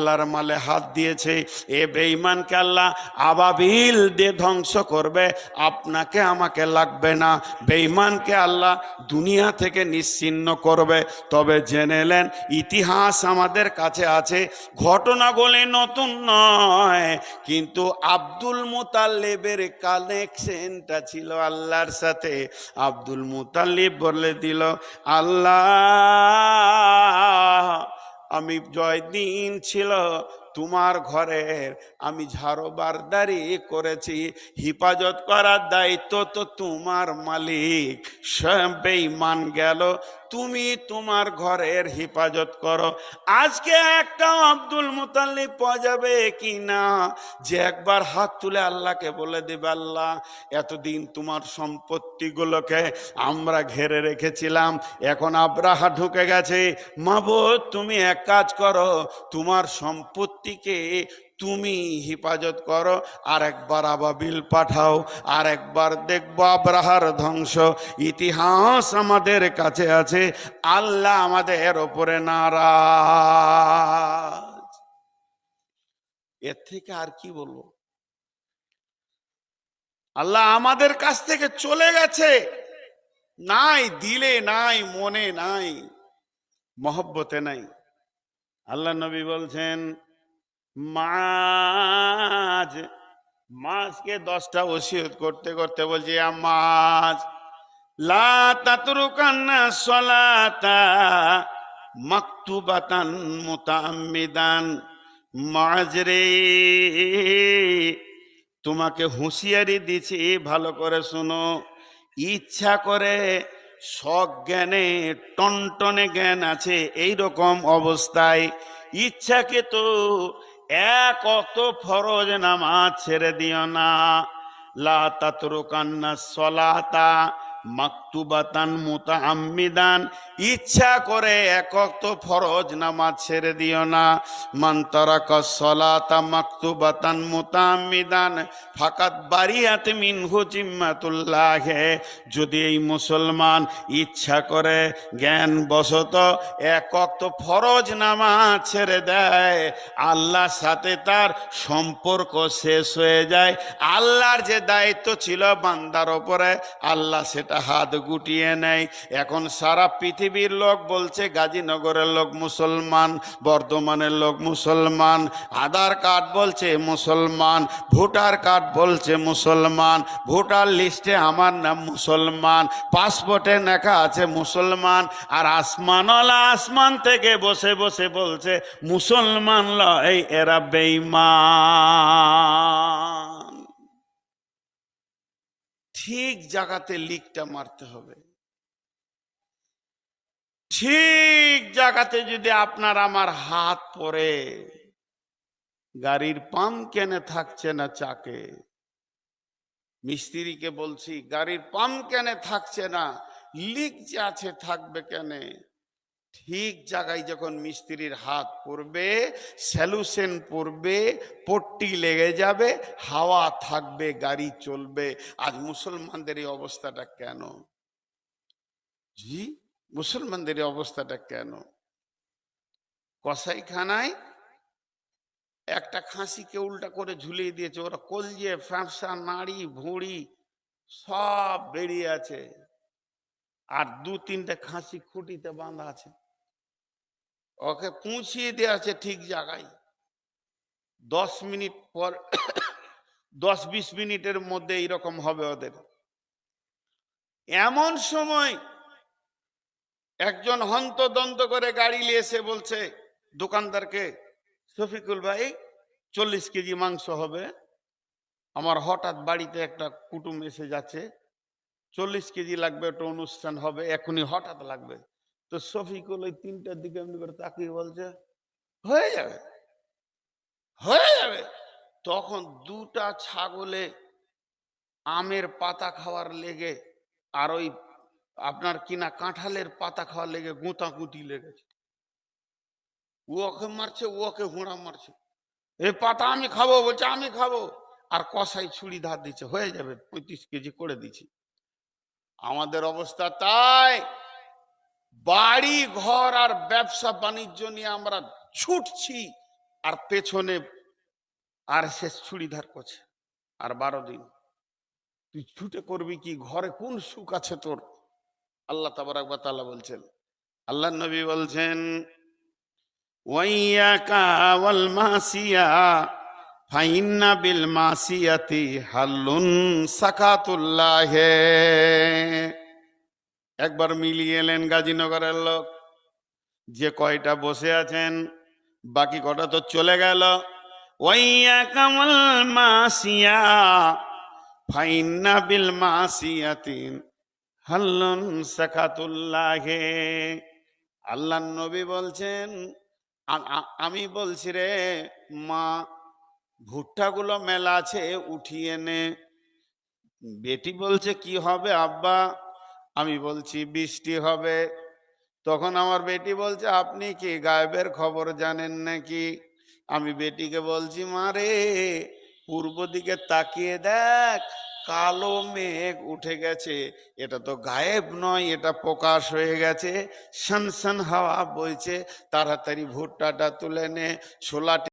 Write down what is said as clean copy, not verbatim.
আল্লাহর মালে হাত দিয়েছে, এ বেঈমানকে আল্লাহ আবাবিল দিয়ে ধ্বংস করবে, আপনাকে আমাকে লাগবে না। বেঈমানকে আল্লাহ দুনিয়া থেকে নিশ্চিহ্ন করবে। তবে জেনে নেন, ইতিহাস আমাদের কাছে আছে, ঘটনাগুলি নতুন নয়, কিন্তু আব্দুল মুতাল্লিবের কানেকশনটা ছিল আল্লাহর সাথে। আব্দুল মুতাল্লিব বলে দিল, আল্লাহ, আমি জয়দিন ছিল তোমার ঘরের, আমি ঝাড়বারদারি করেছি, হিফাজত করার দায়িত্ব তো তোমার মালিক। সব বেঈমান গেল, তুমি তোমার ঘরের হিফাজত করো। আজকে একটা আব্দুল মুতাল্লিব পাওয়া যাবে কি না, যে একবার হাত তুলে আল্লাহকে বলে দেবে, আল্লাহ, এতদিন তোমার সম্পত্তিগুলোকে আমরা ঘেরে রেখেছিলাম, এখন আব্রাহা ঢুকে গেছে, মাবুদ তুমি এক কাজ করো, তোমার সম্পত্তিকে তুমি হিফাজত করো, আর একবার আবাবিল পাঠাও, আর একবার দেখবো আব্রাহার ধ্বংস। ইতিহাস আমাদের কাছে আছে, আল্লাহ আমাদের ওপরে নারাজ। এর থেকে আর কি বলবো? আল্লাহ আমাদের কাছ থেকে চলে গেছে, নাই দিলে, নাই মনে, নাই মহব্বতে, নাই। আল্লাহ নবী বলছেন, মাছকে 10টা ওসিয়ত করতে করতে বলছে, মাছ, লা তাতরুকান্না সলাতা মাকতুবাতান মুতাআম্মিদান। মাছ রে, তোমাকে হুঁশিয়ারি দিছি, ভালো করে শোনো, ইচ্ছা করে সজ্ঞানে টনটনে জ্ঞান আছে এইরকম অবস্থায় ইচ্ছাকে তো এক ওয়াক্ত ফরজ নামাজ ছেড়ে দিও না। লা তাতরুকান্না সলাতা মাকতুবাতান মুতাআম্মিদান, ইচ্ছা করে এক ওয়াক্ত ফরজ নামাজ ছেড়ে দিও না। মান তারাকা সলাতা মাকতুবাতান মুতাআম্মিদান ফাকাত বারিয়াত মিনহু জিম্মাতুল্লাহ। যদি এই মুসলমান ইচ্ছা করে জ্ঞান বশত এক ওয়াক্ত ফরজ নামাজ ছেড়ে দেয়, আল্লাহর সাথে তার সম্পর্ক শেষ হয়ে যায়। আল্লাহর যে দায়িত্ব ছিল বান্দার ওপরে, আল্লাহ সেটা হাত গুটিয়ে নেয়। এখন সারা পৃথিবীর লোক বলছে গাজীনগরের লোক মুসলমান, বর্ধমানের লোক মুসলমান, আধার কার্ড বলছে মুসলমান, ভোটার কার্ড বলছে মুসলমান, ভোটার লিস্টে আমার নাম মুসলমান, পাসপোর্টে লেখা আছে মুসলমান, আর আসমানওয়ালা আসমান থেকে বসে বসে বলছে মুসলমান লয়, এরা বেঈমান। ঠিক জায়গাতে লিকটা মারতে হবে। ঠিক জায়গাতে যদি আপনার আমার হাত পড়ে, গাড়ির পাম্প কেনে থাকছে না চাকে, মিস্ত্রিকে বলছি গাড়ির পাম্প কেনে থাকছে না, লিক যে আছে থাকবে কেনে। ঠিক জায়গায় যখন মিস্ত্রির হাত পড়বে, সলিউশন পড়বে, পট্টি লেগে যাবে, হাওয়া থাকবে, গাড়ি চলবে। আজ মুসলমানদের এই অবস্থাটা কেন? জি, মুসলমানদের এই অবস্থাটা কেন? কসাইখানায় একটা খাসিকে উল্টা করে ঝুলিয়ে দিয়েছে, ওরা কলজে ফ্যাঁপসা নাড়ি ভুঁড়ি সব বেরিয়ে আছে, আর 2-3টে খাসি খুঁটিতে বাঁধা আছে, ওকে পৌঁছিয়ে দেওয়া আছে ঠিক জায়গায়। 10 মিনিট পর 10-20 মিনিটের মধ্যে এইরকম হবে ওদের। এমন সময় একজন হন্তদন্ত করে গাড়ি নিয়ে এসে বলছে দোকানদারকে, শফিকুল ভাই 40 কেজি মাংস হবে, আমার হঠাৎ বাড়িতে একটা কুটুম এসে যাচ্ছে, 40 কেজি লাগবে, একটা অনুষ্ঠান হবে, এখনই হঠাৎ লাগবে। তো শফিকুল ওই 3টার দিকে এমনি করে তাকিয়ে বলছে, হয়ে যাবে, হয়ে যাবে। তখন 2টা ছাগলে আমের পাতা খাওয়ার লেগে আর ওই আপনার কিনা কাঁঠালের পাতা খাওয়ার লেগে গুঁতাগুঁতি লেগেছে। ওকে মারছে, ওকে হুঁড়া মারছে, এই পাতা আমি খাবো, বলছে আমি খাবো, আর কষাই ছুরি ধার দিচ্ছে, হয়ে যাবে, 35 কেজি করে দিচ্ছি। আমাদের অবস্থা তাই, বাড়ি ঘর আর ব্যবসা বাণিজ্য নিয়ে আমরা ছুটছি, আর পেছনে আর সে চুড়িদার করছে, আর 12 দিন তুই ছুটে করবি কি? ঘরে কোন সুখ আছে তোর? আল্লাহ তাবারাক ওয়া তাআলা বলছেন, আল্লাহর নবী বলছেন, ওয়াইয়াকা ওয়াল মাসিয়া ফাইন্না বিল মাসিয়াতি হাল্লুন সাকাতুল্লাহ। একবার মিলিয়ে এলেন গাজীনগরের লোক, যে কয়টা বসে আছেন বাকি কটা তো চলে গেল। ওয়াইয়াকা ওয়াল মাসিয়া ফাইন্না বিল মাসিয়াতি হাল্লুন সাকাতুল্লাহ। আল্লাহর নবী বলছেন, আমি বলছি রে মা, ভুট্টাগুলো মেলা আছে উঠিয়ে নে। বেটি বলছে কি হবে আব্বা? আমি বলছি বৃষ্টি হবে। তখন আমার বেটি বলছে, আপনি কি গায়েবের খবর জানেন নাকি? আমি বেটিকে বলছি, মা রে, পূর্ব দিকে তাকিয়ে দেখ, কালো মেঘ উঠে গেছে। এটা তো গায়েব নয়, এটা প্রকাশ হয়ে গেছে। সনসন হাওয়া বইছে, তাড়াতাড়ি ভুট্টাটা তুলে নে, ছোলাটি